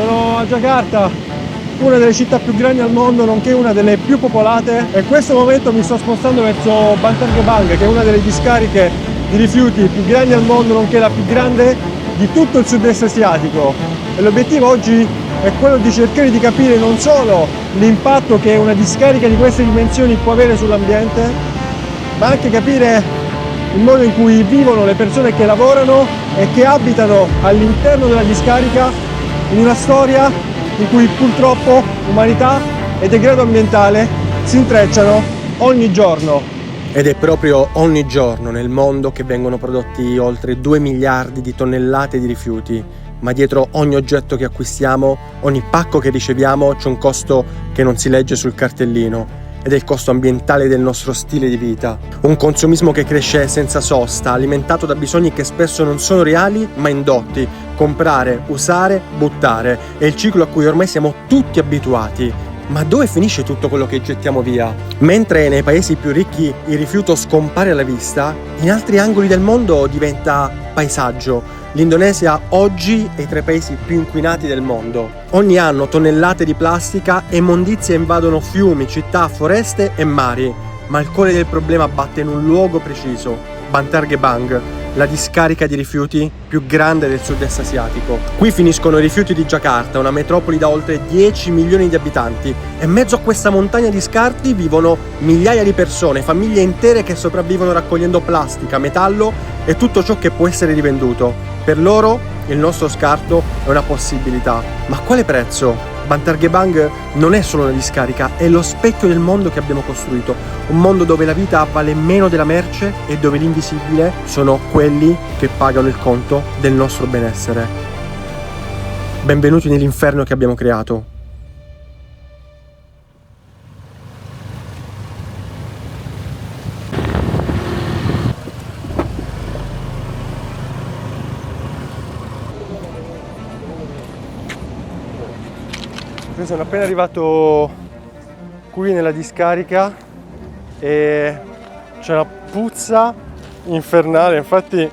Sono a Giacarta, una delle città più grandi al mondo, nonché una delle più popolate, e in questo momento mi sto spostando verso Bantar Gebang, che è una delle discariche di rifiuti più grandi al mondo, nonché la più grande di tutto il sud-est asiatico. E l'obiettivo oggi è quello di cercare di capire non solo l'impatto che una discarica di queste dimensioni può avere sull'ambiente, ma anche capire il modo in cui vivono le persone che lavorano e che abitano all'interno della discarica, in una storia in cui purtroppo umanità e degrado ambientale si intrecciano ogni giorno. Ed è proprio ogni giorno nel mondo che vengono prodotti oltre 2 miliardi di tonnellate di rifiuti, ma dietro ogni oggetto che acquistiamo, ogni pacco che riceviamo, c'è un costo che non si legge sul cartellino, ed è il costo ambientale del nostro stile di vita. Un consumismo che cresce senza sosta, alimentato da bisogni che spesso non sono reali ma indotti. Comprare, usare, buttare. È il ciclo a cui ormai siamo tutti abituati. Ma dove finisce tutto quello che gettiamo via? Mentre nei paesi più ricchi il rifiuto scompare alla vista, in altri angoli del mondo diventa paesaggio. L'Indonesia oggi è tra i paesi più inquinati del mondo. Ogni anno tonnellate di plastica e immondizie invadono fiumi, città, foreste e mari. Ma il cuore del problema batte in un luogo preciso: Bantar Gebang, la discarica di rifiuti più grande del sud-est asiatico. Qui finiscono i rifiuti di Giacarta, una metropoli da oltre 10 milioni di abitanti, e in mezzo a questa montagna di scarti vivono migliaia di persone, famiglie intere che sopravvivono raccogliendo plastica, metallo e tutto ciò che può essere rivenduto. Per loro il nostro scarto è una possibilità, ma a quale prezzo? Bantar Gebang non è solo una discarica, è lo specchio del mondo che abbiamo costruito, un mondo dove la vita vale meno della merce e dove l'invisibile sono quelli che pagano il conto del nostro benessere. Benvenuti nell'inferno che abbiamo creato. Io sono appena arrivato qui nella discarica e c'è una puzza infernale, infatti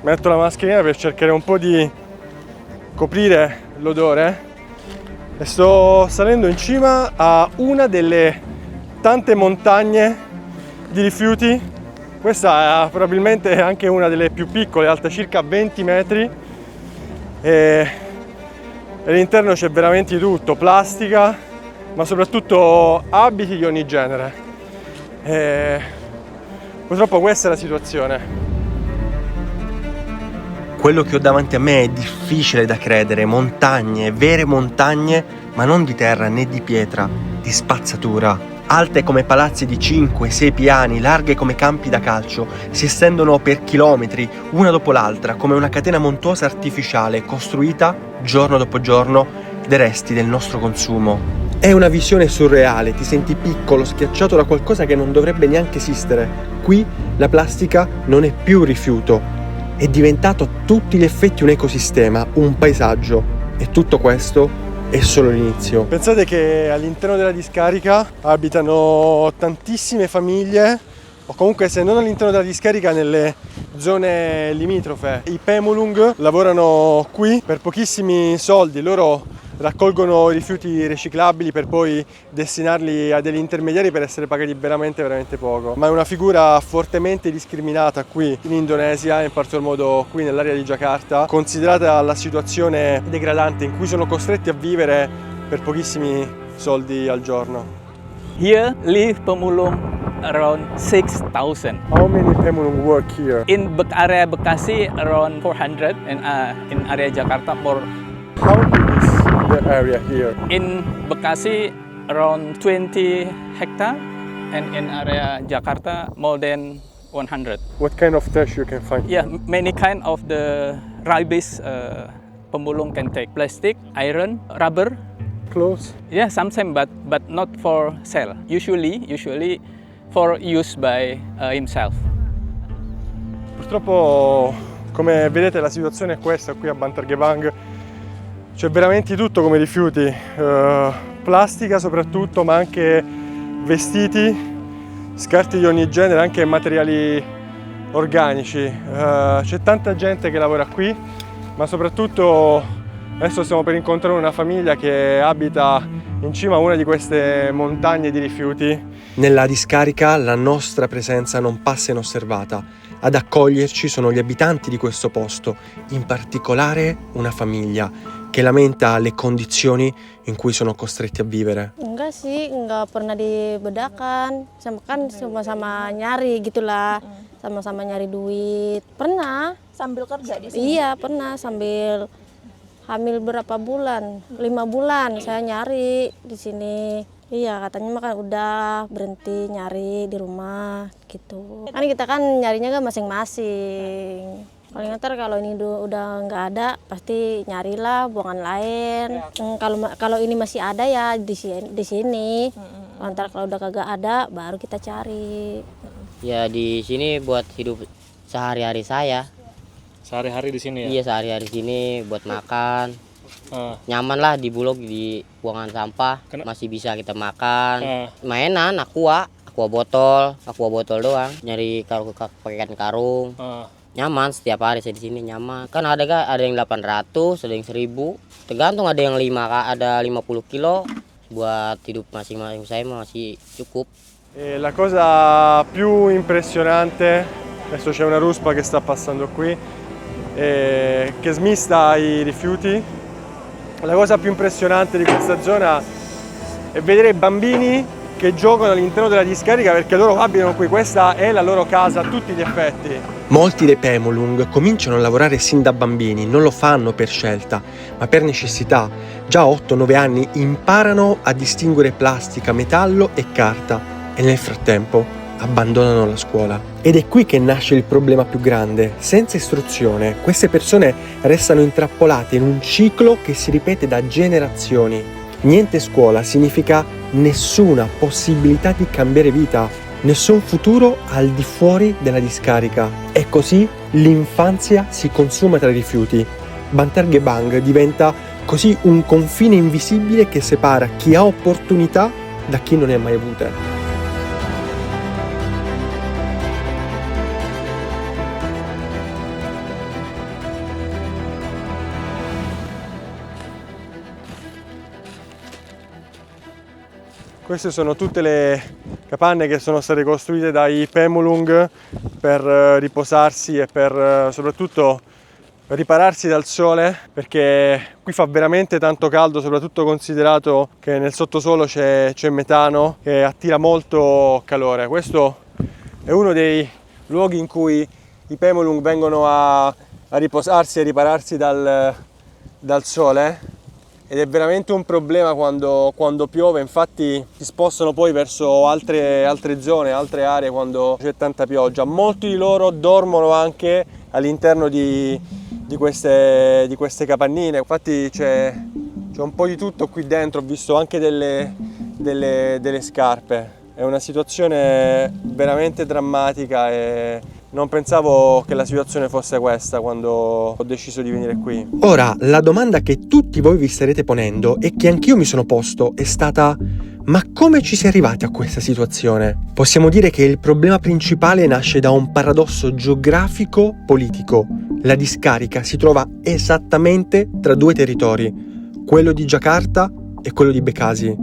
metto la mascherina per cercare un po' di coprire l'odore e sto salendo in cima a una delle tante montagne di rifiuti. Questa è probabilmente anche una delle più piccole, alta circa 20 metri, e all'interno c'è veramente di tutto, plastica, ma soprattutto abiti di ogni genere. E purtroppo questa è la situazione. Quello che ho davanti a me è difficile da credere, montagne, vere montagne, ma non di terra né di pietra, di spazzatura. Alte come palazzi di 5-6 piani, larghe come campi da calcio, si estendono per chilometri, una dopo l'altra, come una catena montuosa artificiale costruita giorno dopo giorno dai resti del nostro consumo. È una visione surreale, ti senti piccolo, schiacciato da qualcosa che non dovrebbe neanche esistere. Qui la plastica non è più rifiuto, è diventato a tutti gli effetti un ecosistema, un paesaggio, e tutto questo è solo l'inizio. Pensate che all'interno della discarica abitano tantissime famiglie, o comunque se non all'interno della discarica, nelle zone limitrofe. I Pemulung lavorano qui per pochissimi soldi, loro raccolgono rifiuti riciclabili per poi destinarli a degli intermediari per essere pagati veramente poco. Ma è una figura fortemente discriminata qui in Indonesia, in particolar modo qui nell'area di Giacarta, considerata la situazione degradante in cui sono costretti a vivere per pochissimi soldi al giorno. Here live pemulung around 6,000. How many Pemulung work here? In area Bekasi around 400, and in area Jakarta more. How big is the area here? In Bekasi around 20 hectare, and in area Jakarta more than 100. What kind of trash you can find? Yeah, many kind of the rubbish pemulung can take: plastic, iron, rubber. Clothes? Yeah, sometimes, but not for sale. Usually for use by himself. Purtroppo, come vedete, la situazione è questa qui a Bantar Gebang. C'è veramente tutto come rifiuti, plastica soprattutto, ma anche vestiti, scarti di ogni genere, anche materiali organici. C'è tanta gente che lavora qui, ma soprattutto Adesso stiamo per incontrare una famiglia che abita in cima a una di queste montagne di rifiuti. Nella discarica la nostra presenza non passa inosservata. Ad accoglierci sono gli abitanti di questo posto, in particolare una famiglia che lamenta le condizioni in cui sono costretti a vivere. Enggak sih, enggak pernah dibedakan. Kan sama-sama nyari gitulah, sama-sama nyari duit. Pernah. Sambil kerja di sini? Iya, pernah sambil hamil berapa bulan? 5 bulan saya nyari di sini. Iya, katanya mah kan udah berhenti nyari di rumah gitu. Kan kita kan nyarinya kan masing-masing. Paling ntar kalau ini udah nggak ada, pasti nyarilah buangan lain. Kalau ini masih ada ya di sini. Ntar kalau udah kagak ada, baru kita cari. Ya di sini buat hidup sehari-hari saya. Sehari-hari di sini ya? Iya sehari-hari sini buat makan. Nyaman lah di Bulog, di buangan sampah. Masih bisa kita makan. Mainan aqua botol doang. Nyari pakaian karung. Nyaman setiap hari saya di sini nyaman. Kan ada yang 800, ada yang 1000. Tergantung, ada yang 50 kilo. Buat hidup masing-masing saya masih cukup. E la cosa più impressionante, adesso c'è una ruspa che sta passando qui, che smista i rifiuti. La cosa più impressionante di questa zona è vedere i bambini che giocano all'interno della discarica, perché loro abitano qui, questa è la loro casa a tutti gli effetti. Molti dei Pemulung cominciano a lavorare sin da bambini, non lo fanno per scelta, ma per necessità. Già a 8-9 anni imparano a distinguere plastica, metallo e carta e nel frattempo abbandonano la scuola. Ed è qui che nasce il problema più grande. Senza istruzione, queste persone restano intrappolate in un ciclo che si ripete da generazioni. Niente scuola significa nessuna possibilità di cambiare vita, nessun futuro al di fuori della discarica. E così l'infanzia si consuma tra i rifiuti. Bantar Gebang diventa così un confine invisibile che separa chi ha opportunità da chi non ne ha mai avute. Queste sono tutte le capanne che sono state costruite dai Pemulung per riposarsi e per soprattutto ripararsi dal sole, perché qui fa veramente tanto caldo, soprattutto considerato che nel sottosuolo c'è metano che attira molto calore. Questo è uno dei luoghi in cui i Pemulung vengono a riposarsi e ripararsi dal sole. Ed è veramente un problema quando piove, infatti si spostano poi verso altre zone, altre aree quando c'è tanta pioggia. Molti di loro dormono anche all'interno di queste capannine, infatti c'è un po' di tutto qui dentro, ho visto anche delle scarpe. È una situazione veramente drammatica e non pensavo che la situazione fosse questa quando ho deciso di venire qui. Ora, la domanda che tutti voi vi starete ponendo e che anch'io mi sono posto è stata: ma come ci si è arrivati a questa situazione? Possiamo dire che il problema principale nasce da un paradosso geografico-politico. La discarica si trova esattamente tra due territori, quello di Giacarta e quello di Bekasi.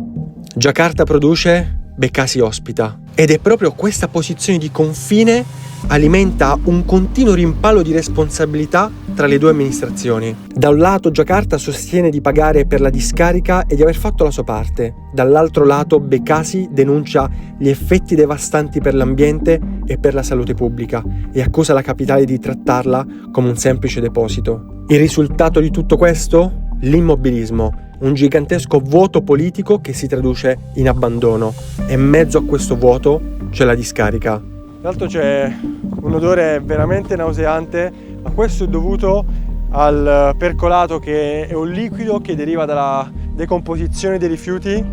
Giacarta produce, Bekasi ospita. Ed è proprio questa posizione di confine alimenta un continuo rimpallo di responsabilità tra le due amministrazioni. Da un lato Giacarta sostiene di pagare per la discarica e di aver fatto la sua parte, dall'altro lato Bekasi denuncia gli effetti devastanti per l'ambiente e per la salute pubblica e accusa la capitale di trattarla come un semplice deposito. Il risultato di tutto questo? L'immobilismo, un gigantesco vuoto politico che si traduce in abbandono, e in mezzo a questo vuoto c'è la discarica. Tra l'altro c'è un odore veramente nauseante, ma questo è dovuto al percolato, che è un liquido che deriva dalla decomposizione dei rifiuti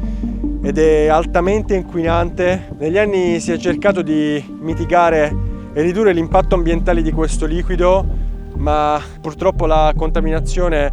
ed è altamente inquinante. Negli anni si è cercato di mitigare e ridurre l'impatto ambientale di questo liquido, ma purtroppo la contaminazione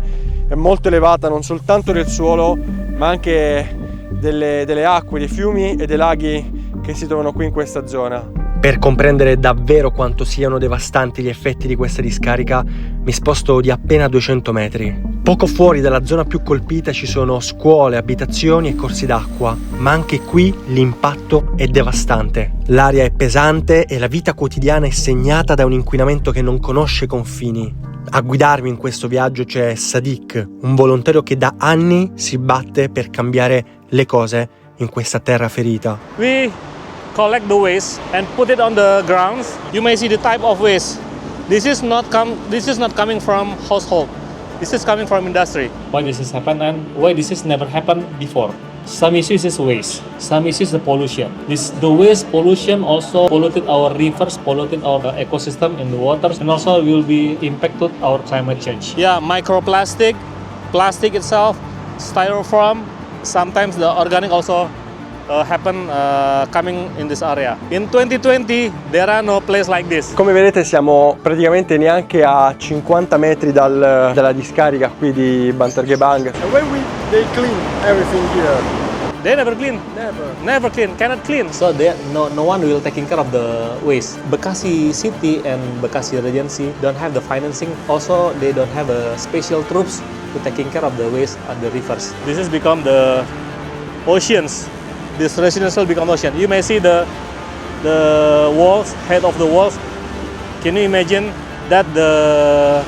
è molto elevata, non soltanto del suolo, ma anche delle acque, dei fiumi e dei laghi che si trovano qui in questa zona. Per comprendere davvero quanto siano devastanti gli effetti di questa discarica, mi sposto di appena 200 metri. Poco fuori dalla zona più colpita ci sono scuole, abitazioni e corsi d'acqua, ma anche qui l'impatto è devastante. L'aria è pesante e la vita quotidiana è segnata da un inquinamento che non conosce confini. A guidarmi in questo viaggio c'è Sadiq, un volontario che da anni si batte per cambiare le cose in questa terra ferita. We collect the waste and put it on the grounds. You may see the type of waste. This is not coming from household. This is coming from industry. Why this has happened and why this has never happened before. Some issues is waste, some issues the pollution. The waste pollution also polluted our rivers, polluted our ecosystem in the waters, and also will be impacted our climate change. Yeah, microplastic, plastic itself, styrofoam. Sometimes the organic also happen coming in this area. In 2020 there are no place like this. Come vedete siamo praticamente neanche a 50 metri dalla discarica qui di Bandargebang. And when they clean everything here? They never clean. Never clean. Cannot clean. So no one will taking care of the waste. Bekasi City and Bekasi Regency don't have the financing. Also, they don't have special troops to taking care of the waste at the rivers. This has become the oceans. This residential become ocean. You may see the walls, head of the walls. Can you imagine that the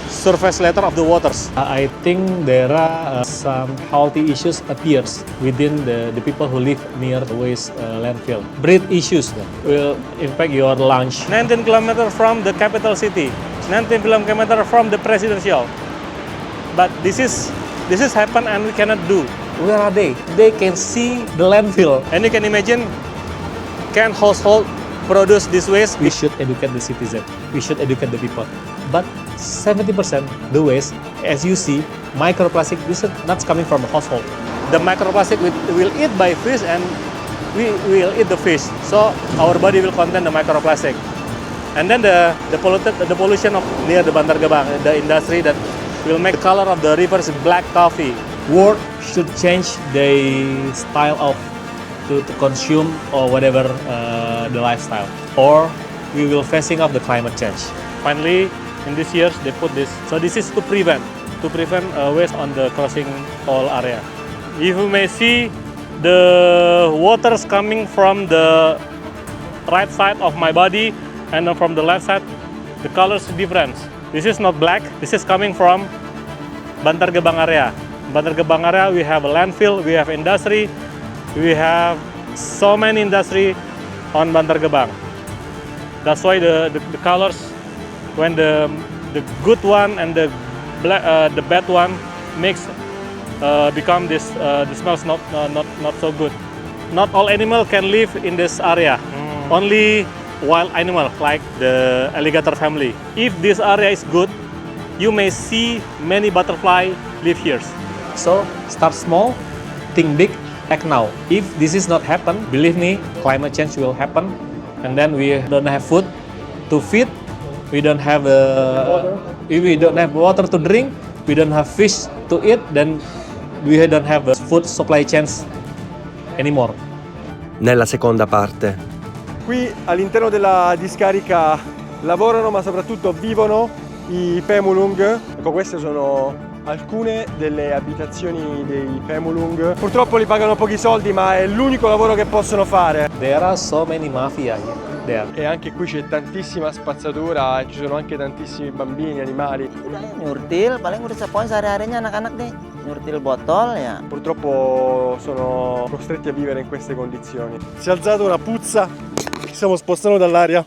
surface level of the waters? I think there are some healthy issues appears within the people who live near the waste landfill. Breath issues will impact your lungs. 19 kilometers from the capital city, 19 kilometers from the presidential. But this is happen and we cannot do. Where are they? They can see the landfill. And you can imagine, can household produce this waste? We should educate the citizen. We should educate the people. But 70% the waste, as you see, microplastic, this is not coming from a household. The microplastic will eat by fish and we will eat the fish. So our body will contain the microplastic. And then the pollution of near the Bandargebang, the industry that will make the color of the rivers black coffee. World should change the style of to consume or whatever the lifestyle, or we will facing off the climate change. Finally, in these years they put this. So this is to prevent waste on the crossing all area. If you may see the waters coming from the right side of my body and then from the left side, the colors different. This is not black. This is coming from Bandargebang area. Bandargebang area, we have a landfill, we have industry, we have so many industry on Bandargebang. That's why the colors, when the good one and the bad one mix, become this. The smells not so good. Not all animal can live in this area. Only wild animal like the alligator family. If this area is good, you may see many butterfly live here. So start small, think big, act now. If this is not happen, believe me, climate change will happen, and then we don't have food to feed, we don't have water to drink, we don't have fish to eat, then we don't have food supply chains anymore. Nella seconda parte. Qui all'interno della discarica lavorano ma soprattutto vivono i Pemulung. Ecco, queste sono alcune delle abitazioni dei Pemulung. Purtroppo li pagano pochi soldi, ma è l'unico lavoro che possono fare. There are so many mafia there. E anche qui c'è tantissima spazzatura e ci sono anche tantissimi bambini, animali. Nyurtil, paling udah sepoin sehari-harinya anak-anak deh. Nyurtil botol ya. Purtroppo sono costretti a vivere in queste condizioni. Si è alzata una puzza, ci stiamo spostando dall'aria.